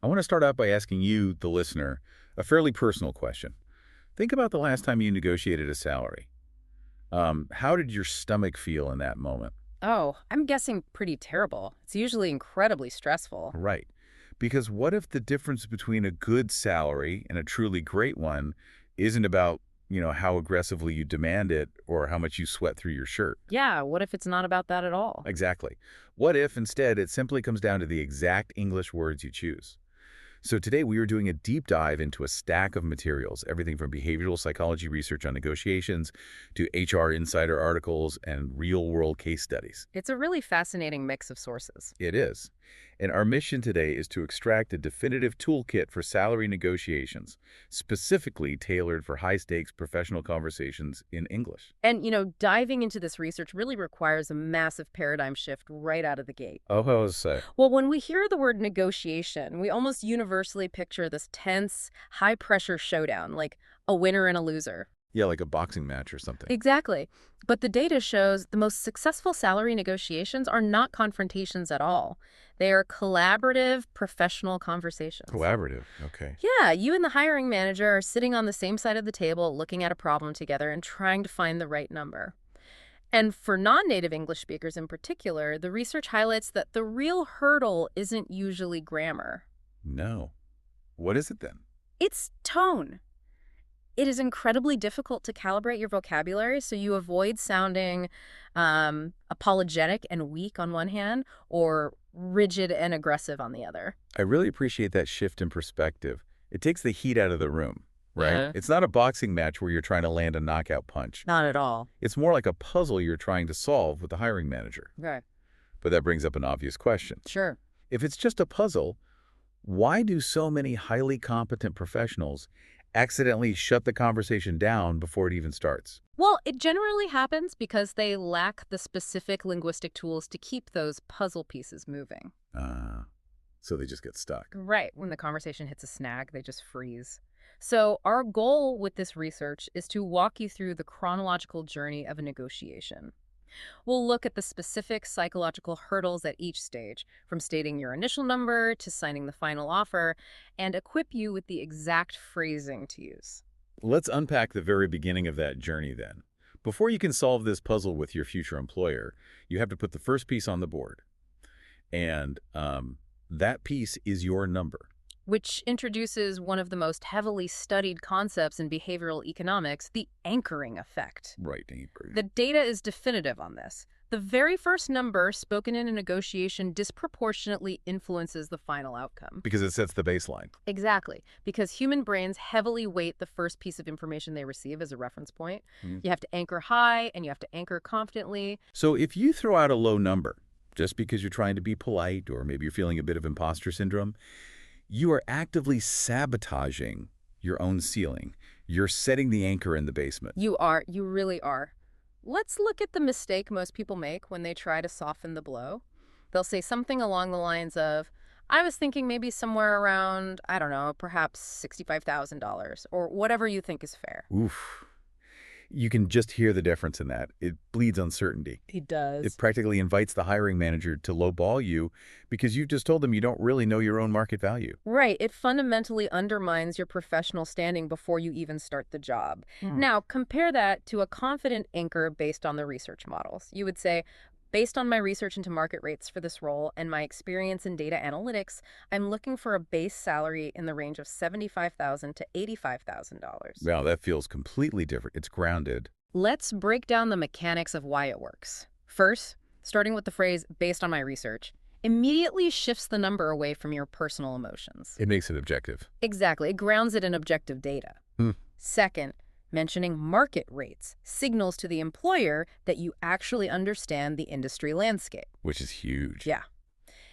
I want to start out by asking you, the listener, a fairly personal question. Think about the last time you negotiated a salary. How did your stomach feel in that moment? Oh, I'm guessing pretty terrible. It's usually incredibly stressful. Right. Because what if the difference between a good salary and a truly great one isn't about, how aggressively you demand it or how much you sweat through your shirt? Yeah, what if it's not about that at all? Exactly. What if instead it simply comes down to the exact English words you choose? So today we are doing a deep dive into a stack of materials, everything from behavioral psychology research on negotiations to HR insider articles and real-world case studies. It's a really fascinating mix of sources. It is. And our mission today is to extract a definitive toolkit for salary negotiations, specifically tailored for high-stakes professional conversations in English. And, diving into this research really requires a massive paradigm shift right out of the gate. Oh, how was say? Well, when we hear the word negotiation, we almost universally picture this tense, high-pressure showdown, like a winner and a loser. Yeah, like a boxing match or something. Exactly. But the data shows the most successful salary negotiations are not confrontations at all. They are collaborative, professional conversations. Collaborative. Okay. Yeah, you and the hiring manager are sitting on the same side of the table, looking at a problem together and trying to find the right number. And for non-native English speakers in particular, the research highlights that the real hurdle isn't usually grammar. No. What is it then? It's tone. It is incredibly difficult to calibrate your vocabulary so you avoid sounding apologetic and weak on one hand or rigid and aggressive on the other. I really appreciate that shift in perspective. It takes the heat out of the room, right? Yeah. It's not a boxing match where you're trying to land a knockout punch. Not at all. It's more like a puzzle you're trying to solve with the hiring manager. Right. But that brings up an obvious question. Sure. If it's just a puzzle, why do so many highly competent professionals accidentally shut the conversation down before it even starts? Well, it generally happens because they lack the specific linguistic tools to keep those puzzle pieces moving. So they just get stuck. Right. When the conversation hits a snag, they just freeze. So our goal with this research is to walk you through the chronological journey of a negotiation. We'll look at the specific psychological hurdles at each stage, from stating your initial number to signing the final offer, and equip you with the exact phrasing to use. Let's unpack the very beginning of that journey then. Before you can solve this puzzle with your future employer, you have to put the first piece on the board. And that piece is your number. Which introduces one of the most heavily studied concepts in behavioral economics, the anchoring effect. Right. The data is definitive on this. The very first number spoken in a negotiation disproportionately influences the final outcome. Because it sets the baseline. Exactly, because human brains heavily weight the first piece of information they receive as a reference point. You have to anchor high and you have to anchor confidently. So if you throw out a low number, just because you're trying to be polite or maybe you're feeling a bit of imposter syndrome, you are actively sabotaging your own ceiling. You're setting the anchor in the basement. You really are. Let's look at the mistake most people make when they try to soften the blow. They'll say something along the lines of, I was thinking maybe somewhere around, I don't know, perhaps $65,000 or whatever you think is fair. Oof. You can just hear the difference in that. It bleeds uncertainty. He does. It practically invites the hiring manager to lowball you because you've just told them you don't really know your own market value. Right. It fundamentally undermines your professional standing before you even start the job. Now, compare that to a confident anchor based on the research models. You would say, based on my research into market rates for this role and my experience in data analytics, I'm looking for a base salary in the range of $75,000 to $85,000. Wow, that feels completely different. It's grounded. Let's break down the mechanics of why it works. First, starting with the phrase, based on my research, immediately shifts the number away from your personal emotions. It makes it objective. Exactly. It grounds it in objective data. Second, mentioning market rates signals to the employer that you actually understand the industry landscape. Which is huge. Yeah.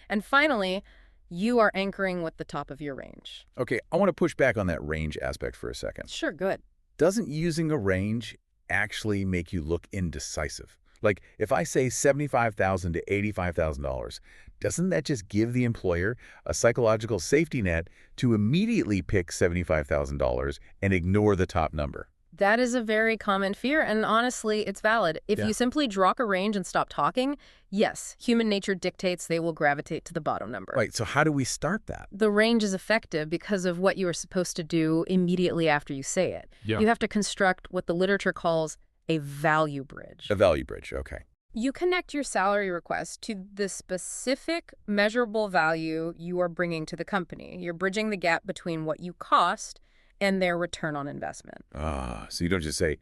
And finally, you are anchoring with the top of your range. Okay, I want to push back on that range aspect for a second. Sure, good. Doesn't using a range actually make you look indecisive? Like, if I say $75,000 to $85,000, doesn't that just give the employer a psychological safety net to immediately pick $75,000 and ignore the top number? That is a very common fear, and honestly, it's valid. If Yeah. you simply draw a range and stop talking, yes, human nature dictates they will gravitate to the bottom number. Right, so how do we start that? The range is effective because of what you are supposed to do immediately after you say it. Yeah. You have to construct what the literature calls a value bridge. A value bridge, okay. You connect your salary request to the specific measurable value you are bringing to the company. You're bridging the gap between what you cost and their return on investment. So you don't just say,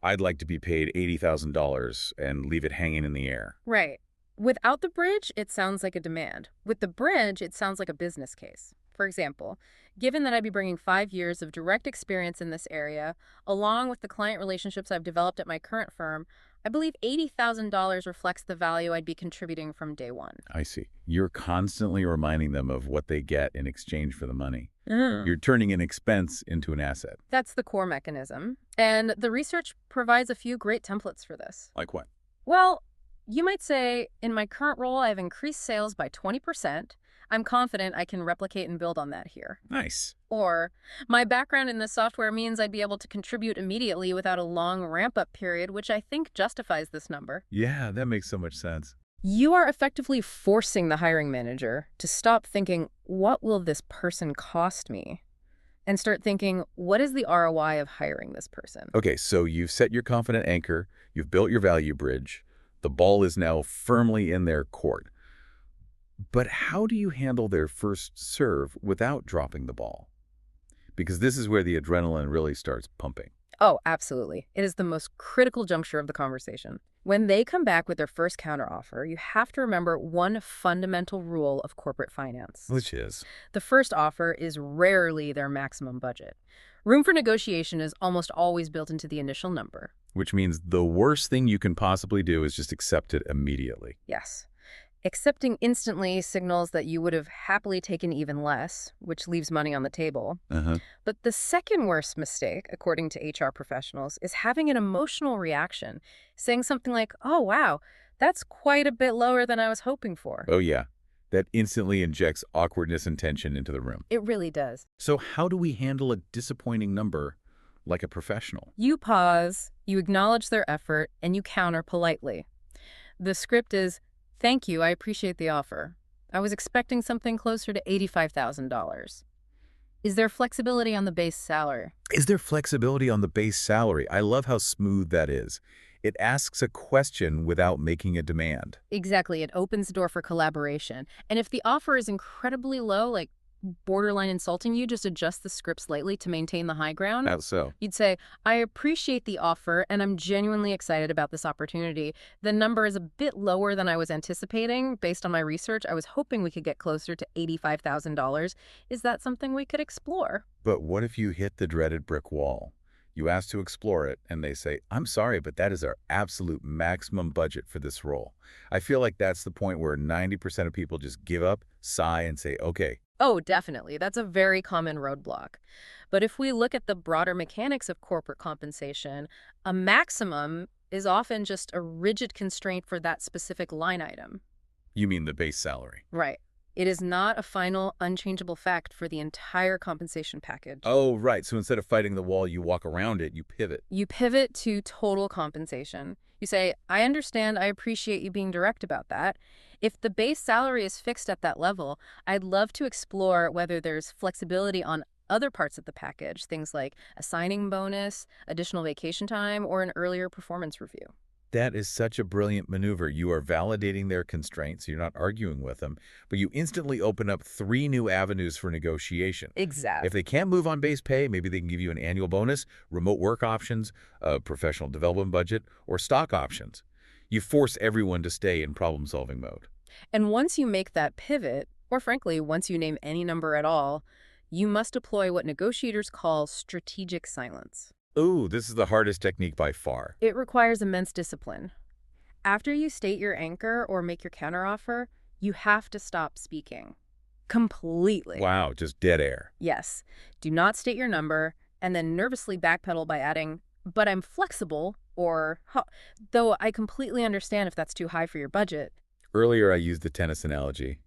I'd like to be paid $80,000 and leave it hanging in the air. Right. Without the bridge, it sounds like a demand. With the bridge, it sounds like a business case. For example, given that I'd be bringing 5 years of direct experience in this area, along with the client relationships I've developed at my current firm, I believe $80,000 reflects the value I'd be contributing from day one. I see. You're constantly reminding them of what they get in exchange for the money. Mm. You're turning an expense into an asset. That's the core mechanism. And the research provides a few great templates for this. Like what? Well, you might say, in my current role, I've increased sales by 20%. I'm confident I can replicate and build on that here. Nice. Or, my background in this software means I'd be able to contribute immediately without a long ramp-up period, which I think justifies this number. Yeah, that makes so much sense. You are effectively forcing the hiring manager to stop thinking, what will this person cost me? And start thinking, what is the ROI of hiring this person? Okay, so you've set your confident anchor, you've built your value bridge, the ball is now firmly in their court. But how do you handle their first serve without dropping the ball? Because this is where the adrenaline really starts pumping. Oh, absolutely. It is the most critical juncture of the conversation. When they come back with their first counteroffer, you have to remember one fundamental rule of corporate finance. Which is? The first offer is rarely their maximum budget. Room for negotiation is almost always built into the initial number. Which means the worst thing you can possibly do is just accept it immediately. Yes. Accepting instantly signals that you would have happily taken even less, which leaves money on the table. Uh-huh. But the second worst mistake, according to HR professionals, is having an emotional reaction, saying something like, oh, wow, that's quite a bit lower than I was hoping for. Oh, yeah. That instantly injects awkwardness and tension into the room. It really does. So how do we handle a disappointing number like a professional? You pause, you acknowledge their effort, and you counter politely. The script is, thank you, I appreciate the offer. I was expecting something closer to $85,000. Is there flexibility on the base salary? Is there flexibility on the base salary? I love how smooth that is. It asks a question without making a demand. Exactly. It opens the door for collaboration. And if the offer is incredibly low, like borderline insulting you, just adjust the script slightly to maintain the high ground. How so? You'd say, I appreciate the offer and I'm genuinely excited about this opportunity. The number is a bit lower than I was anticipating. Based on my research, I was hoping we could get closer to $85,000. Is that something we could explore? But what if you hit the dreaded brick wall? You ask to explore it, and they say, I'm sorry, but that is our absolute maximum budget for this role. I feel like that's the point where 90% of people just give up, sigh, and say, okay. Oh, definitely. That's a very common roadblock. But if we look at the broader mechanics of corporate compensation, a maximum is often just a rigid constraint for that specific line item. You mean the base salary? Right. It is not a final, unchangeable fact for the entire compensation package. Oh, right. So instead of fighting the wall, you walk around it, you pivot. You pivot to total compensation. You say, I understand, I appreciate you being direct about that. If the base salary is fixed at that level, I'd love to explore whether there's flexibility on other parts of the package, things like a signing bonus, additional vacation time, or an earlier performance review. That is such a brilliant maneuver. You are validating their constraints. You're not arguing with them, but you instantly open up 3 new avenues for negotiation. Exactly. If they can't move on base pay, maybe they can give you an annual bonus, remote work options, a professional development budget, or stock options. You force everyone to stay in problem-solving mode. And once you make that pivot, or frankly, once you name any number at all, you must deploy what negotiators call strategic silence. Ooh, this is the hardest technique by far. It requires immense discipline. After you state your anchor or make your counteroffer, you have to stop speaking. Completely. Wow, just dead air. Yes. Do not state your number and then nervously backpedal by adding, but I'm flexible, or, though I completely understand if that's too high for your budget. Earlier, I used the tennis analogy.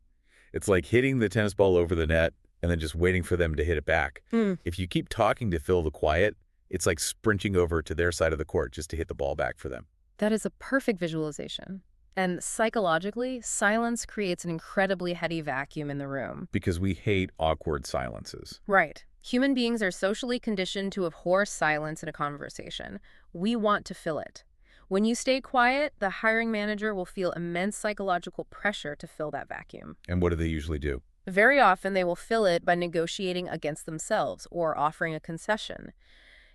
It's like hitting the tennis ball over the net and then just waiting for them to hit it back. If you keep talking to fill the quiet, It's like sprinting over to their side of the court just to hit the ball back for them. That is a perfect visualization. And psychologically, silence creates an incredibly heady vacuum in the room. Because we hate awkward silences. Right. Human beings are socially conditioned to abhor silence in a conversation. We want to fill it. When you stay quiet, the hiring manager will feel immense psychological pressure to fill that vacuum. And what do they usually do? Very often, they will fill it by negotiating against themselves or offering a concession.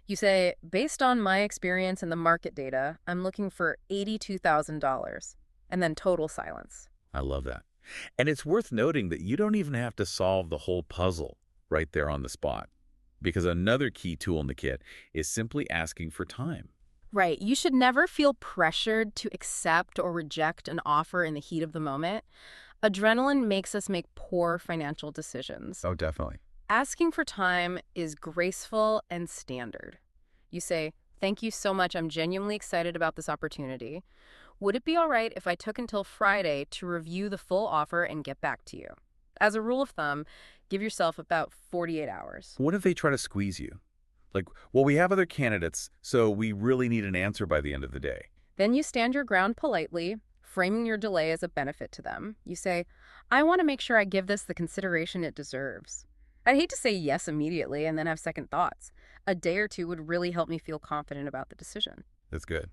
You say, based on my experience and the market data, I'm looking for $82,000. And then total silence. I love that. And it's worth noting that you don't even have to solve the whole puzzle right there on the spot. Because another key tool in the kit is simply asking for time. Right. You should never feel pressured to accept or reject an offer in the heat of the moment. Adrenaline makes us make poor financial decisions. Oh, definitely. Asking for time is graceful and standard. You say, thank you so much. I'm genuinely excited about this opportunity. Would it be all right if I took until Friday to review the full offer and get back to you? As a rule of thumb, give yourself about 48 hours. What if they try to squeeze you? Like, well, we have other candidates, so we really need an answer by the end of the day. Then you stand your ground politely, framing your delay as a benefit to them. You say, I want to make sure I give this the consideration it deserves. I'd hate to say yes immediately and then have second thoughts. A day or two would really help me feel confident about the decision. That's good.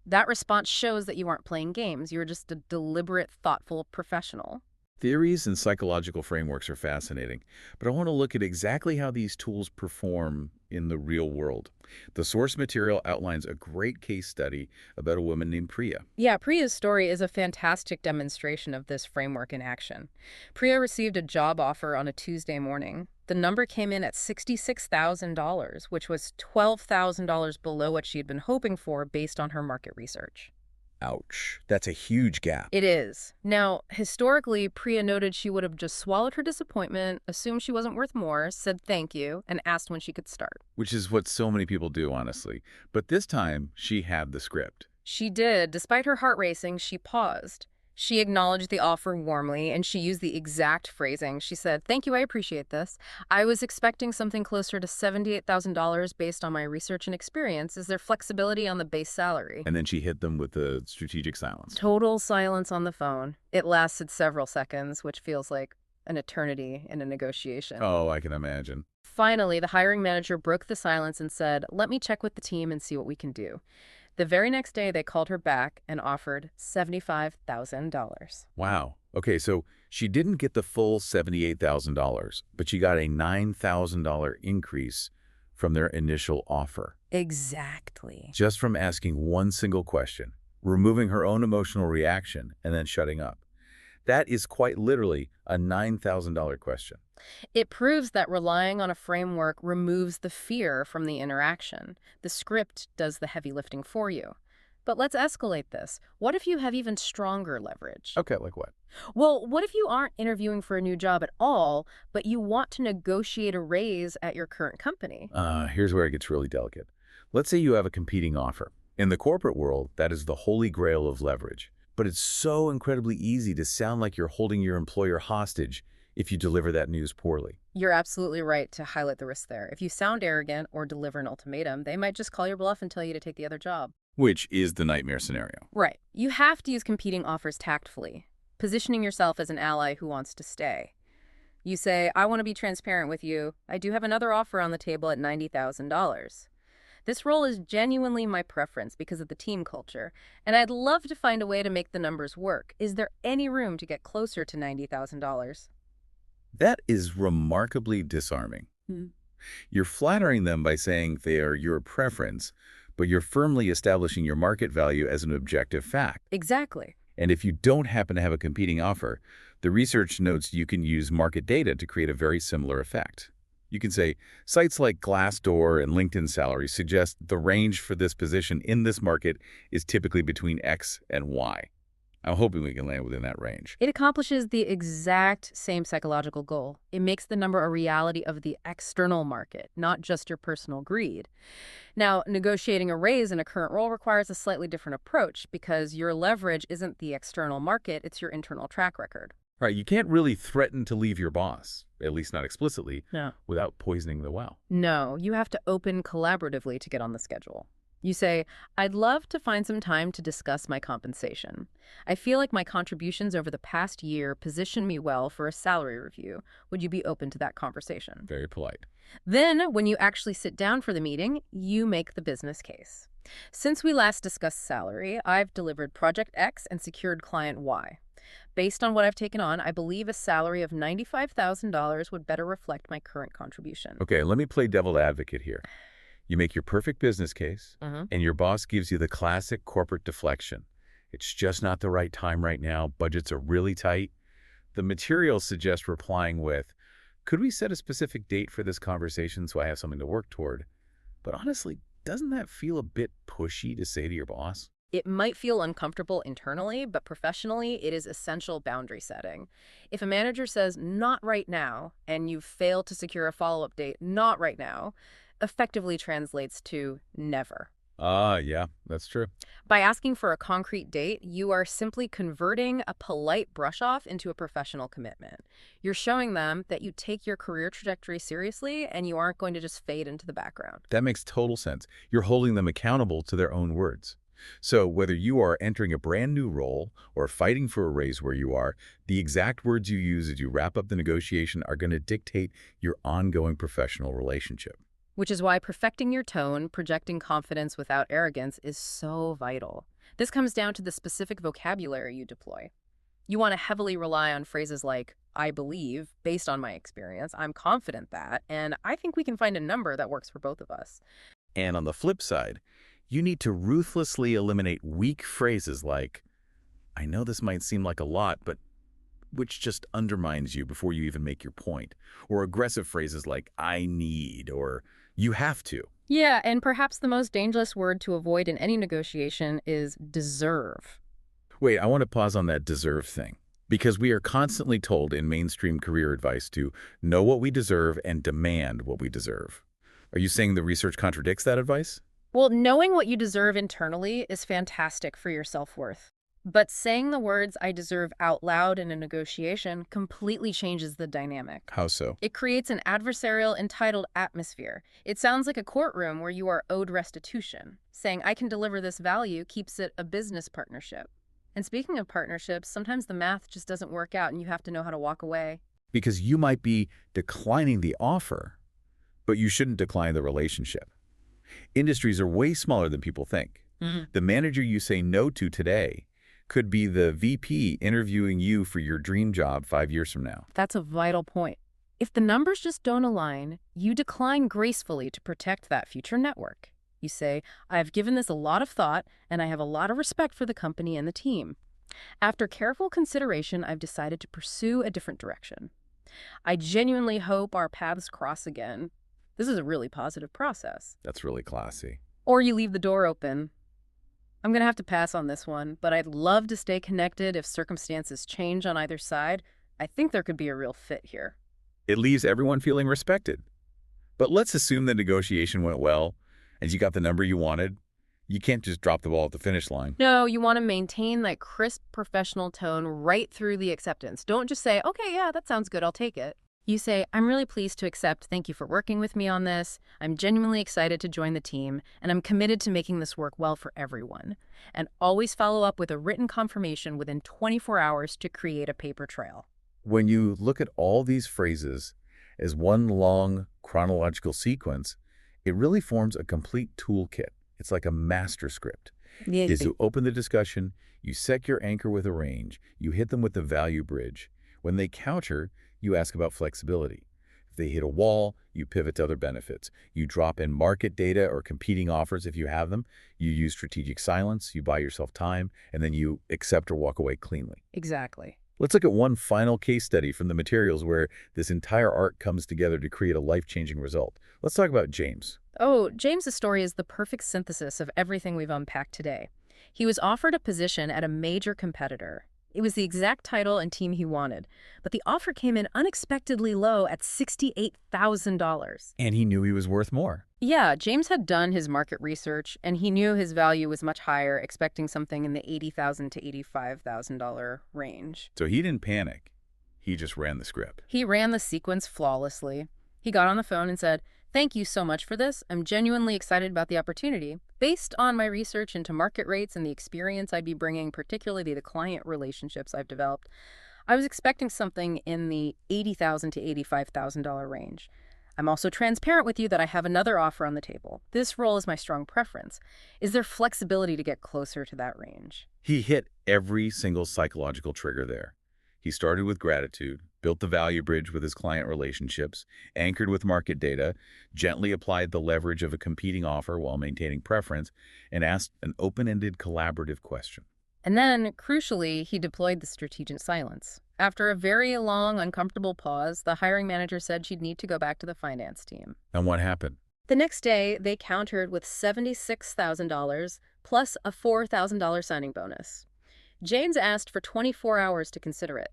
That response shows that you aren't playing games. You're just a deliberate, thoughtful professional. Theories and psychological frameworks are fascinating, but I want to look at exactly how these tools perform in the real world. The source material outlines a great case study about a woman named Priya. Yeah, Priya's story is a fantastic demonstration of this framework in action. Priya received a job offer on a Tuesday morning. The number came in at $66,000, which was $12,000 below what she had been hoping for based on her market research. Ouch. That's a huge gap. It is. Now, historically, Priya noted she would have just swallowed her disappointment, assumed she wasn't worth more, said thank you, and asked when she could start. Which is what so many people do, honestly. But this time, she had the script. She did. Despite her heart racing, she paused. She acknowledged the offer warmly, and she used the exact phrasing. She said, thank you, I appreciate this. I was expecting something closer to $78,000 based on my research and experience. Is there flexibility on the base salary? And then she hit them with the strategic silence. Total silence on the phone. It lasted several seconds, which feels like an eternity in a negotiation. Oh, I can imagine. Finally, the hiring manager broke the silence and said, let me check with the team and see what we can do. The very next day, they called her back and offered $75,000. Wow. Okay, so she didn't get the full $78,000, but she got a $9,000 increase from their initial offer. Exactly. Just from asking one single question, removing her own emotional reaction, and then shutting up. That is quite literally a $9,000 question. It proves that relying on a framework removes the fear from the interaction. The script does the heavy lifting for you. But let's escalate this. What if you have even stronger leverage? Okay, like what? Well, what if you aren't interviewing for a new job at all, but you want to negotiate a raise at your current company? Here's where it gets really delicate. Let's say you have a competing offer. In the corporate world, that is the holy grail of leverage. But it's so incredibly easy to sound like you're holding your employer hostage if you deliver that news poorly. You're absolutely right to highlight the risk there. If you sound arrogant or deliver an ultimatum, they might just call your bluff and tell you to take the other job. Which is the nightmare scenario. Right. You have to use competing offers tactfully, positioning yourself as an ally who wants to stay. You say, I want to be transparent with you. I do have another offer on the table at $90,000. This role is genuinely my preference because of the team culture, and I'd love to find a way to make the numbers work. Is there any room to get closer to $90,000? That is remarkably disarming. You're flattering them by saying they are your preference, but you're firmly establishing your market value as an objective fact. Exactly. And if you don't happen to have a competing offer, the research notes you can use market data to create a very similar effect. You can say, sites like Glassdoor and LinkedIn Salary suggest the range for this position in this market is typically between X and Y. I'm hoping we can land within that range. It accomplishes the exact same psychological goal. It makes the number a reality of the external market, not just your personal greed. Now, negotiating a raise in a current role requires a slightly different approach because your leverage isn't the external market, it's your internal track record. Right, you can't really threaten to leave your boss, at least not explicitly, No. without poisoning the well. No, you have to open collaboratively to get on the schedule. You say, I'd love to find some time to discuss my compensation. I feel like my contributions over the past year position me well for a salary review. Would you be open to that conversation? Very polite. Then, when you actually sit down for the meeting, you make the business case. Since we last discussed salary, I've delivered Project X and secured Client Y. Based on what I've taken on, I believe a salary of $95,000 would better reflect my current contribution. Okay, let me play devil's advocate here. You make your perfect business case, Mhm. and your boss gives you the classic corporate deflection. It's just not the right time right now. Budgets are really tight. The materials suggest replying with, could we set a specific date for this conversation so I have something to work toward? But honestly, doesn't that feel a bit pushy to say to your boss? It might feel uncomfortable internally, but professionally, it is essential boundary setting. If a manager says, not right now, and you fail to secure a follow-up date, not right now, effectively translates to never. Ah, yeah, that's true. By asking for a concrete date, you are simply converting a polite brush-off into a professional commitment. You're showing them that you take your career trajectory seriously and you aren't going to just fade into the background. That makes total sense. You're holding them accountable to their own words. So whether you are entering a brand new role or fighting for a raise where you are, the exact words you use as you wrap up the negotiation are going to dictate your ongoing professional relationship. Which is why perfecting your tone, projecting confidence without arrogance is so vital. This comes down to the specific vocabulary you deploy. You want to heavily rely on phrases like, I believe, based on my experience, I'm confident that, and I think we can find a number that works for both of us. And on the flip side, you need to ruthlessly eliminate weak phrases like, I know this might seem like a lot, but which just undermines you before you even make your point, or aggressive phrases like, I need, or you have to. Yeah, and perhaps the most dangerous word to avoid in any negotiation is deserve. Wait, I want to pause on that deserve thing. Because we are constantly told in mainstream career advice to know what we deserve and demand what we deserve. Are you saying the research contradicts that advice? Well, knowing what you deserve internally is fantastic for your self-worth. But saying the words I deserve out loud in a negotiation completely changes the dynamic. How so? It creates an adversarial, entitled atmosphere. It sounds like a courtroom where you are owed restitution. Saying I can deliver this value keeps it a business partnership. And speaking of partnerships, sometimes the math just doesn't work out and you have to know how to walk away. Because you might be declining the offer, but you shouldn't decline the relationship. Industries are way smaller than people think. The manager you say no to today could be the VP interviewing you for your dream job 5 years from now. That's a vital point. If the numbers just don't align, you decline gracefully to protect that future network. You say, I've given this a lot of thought, and I have a lot of respect for the company and the team. After careful consideration, I've decided to pursue a different direction. I genuinely hope our paths cross again. This is a really positive process. That's really classy. Or you leave the door open. I'm going to have to pass on this one, but I'd love to stay connected if circumstances change on either side. I think there could be a real fit here. It leaves everyone feeling respected. But let's assume the negotiation went well and you got the number you wanted. You can't just drop the ball at the finish line. No, you want to maintain that crisp professional tone right through the acceptance. Don't just say, okay, yeah, that sounds good, I'll take it. You say, I'm really pleased to accept. Thank you for working with me on this. I'm genuinely excited to join the team, and I'm committed to making this work well for everyone. And always follow up with a written confirmation within 24 hours to create a paper trail. When you look at all these phrases as one long chronological sequence, it really forms a complete toolkit. It's like a master script. Yeah. Is to open the discussion, you set your anchor with a range, you hit them with the value bridge. When they counter, you ask about flexibility. If they hit a wall, you pivot to other benefits. You drop in market data or competing offers if you have them. You use strategic silence, you buy yourself time, and then you accept or walk away cleanly. Exactly. Let's look at one final case study from the materials where this entire art comes together to create a life-changing result. Let's talk about James. Oh, James's story is the perfect synthesis of everything we've unpacked today. He was offered a position at a major competitor. It was the exact title and team he wanted, but the offer came in unexpectedly low at $68,000. And he knew he was worth more. Yeah, James had done his market research, and he knew his value was much higher, expecting something in the $80,000 to $85,000 range. So he didn't panic. He just ran the script. He ran the sequence flawlessly. He got on the phone and said, "Thank you so much for this. I'm genuinely excited about the opportunity. Based on my research into market rates and the experience I'd be bringing, particularly the client relationships I've developed, I was expecting something in the $80,000 to $85,000 range. I'm also transparent with you that I have another offer on the table. This role is my strong preference. Is there flexibility to get closer to that range?" He hit every single psychological trigger there. He started with gratitude, built the value bridge with his client relationships, anchored with market data, gently applied the leverage of a competing offer while maintaining preference, and asked an open-ended collaborative question. And then, crucially, he deployed the strategic silence. After a very long, uncomfortable pause, the hiring manager said she'd need to go back to the finance team. And what happened? The next day, they countered with $76,000 plus a $4,000 signing bonus. James asked for 24 hours to consider it.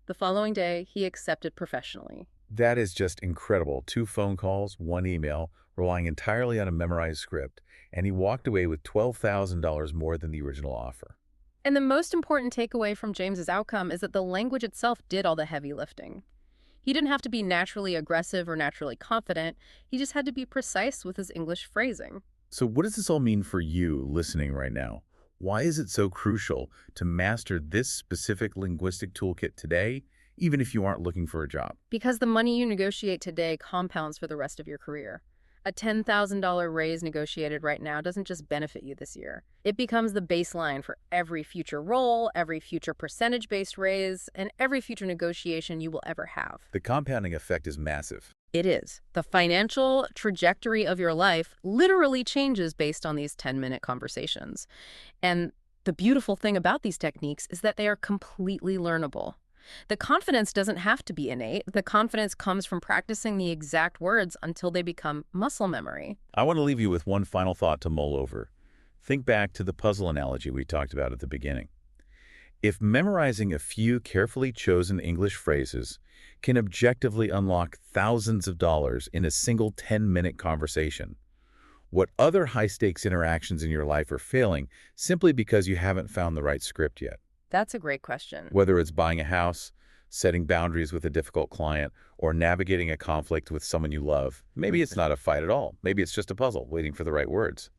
The following day, he accepted professionally. That is just incredible. 2 phone calls, 1 email, relying entirely on a memorized script, and he walked away with $12,000 more than the original offer. And the most important takeaway from James's outcome is that the language itself did all the heavy lifting. He didn't have to be naturally aggressive or naturally confident. He just had to be precise with his English phrasing. So what does this all mean for you listening right now? Why is it so crucial to master this specific linguistic toolkit today, even if you aren't looking for a job? Because the money you negotiate today compounds for the rest of your career. A $10,000 raise negotiated right now doesn't just benefit you this year. It becomes the baseline for every future role, every future percentage-based raise, and every future negotiation you will ever have. The compounding effect is massive. It is. The financial trajectory of your life literally changes based on these 10-minute conversations. And the beautiful thing about these techniques is that they are completely learnable. The confidence doesn't have to be innate. The confidence comes from practicing the exact words until they become muscle memory. I want to leave you with one final thought to mull over. Think back to the puzzle analogy we talked about at the beginning. If memorizing a few carefully chosen English phrases can objectively unlock thousands of dollars in a single 10-minute conversation, what other high-stakes interactions in your life are failing simply because you haven't found the right script yet? That's a great question. Whether it's buying a house, setting boundaries with a difficult client, or navigating a conflict with someone you love, maybe it's not a fight at all. Maybe it's just a puzzle waiting for the right words.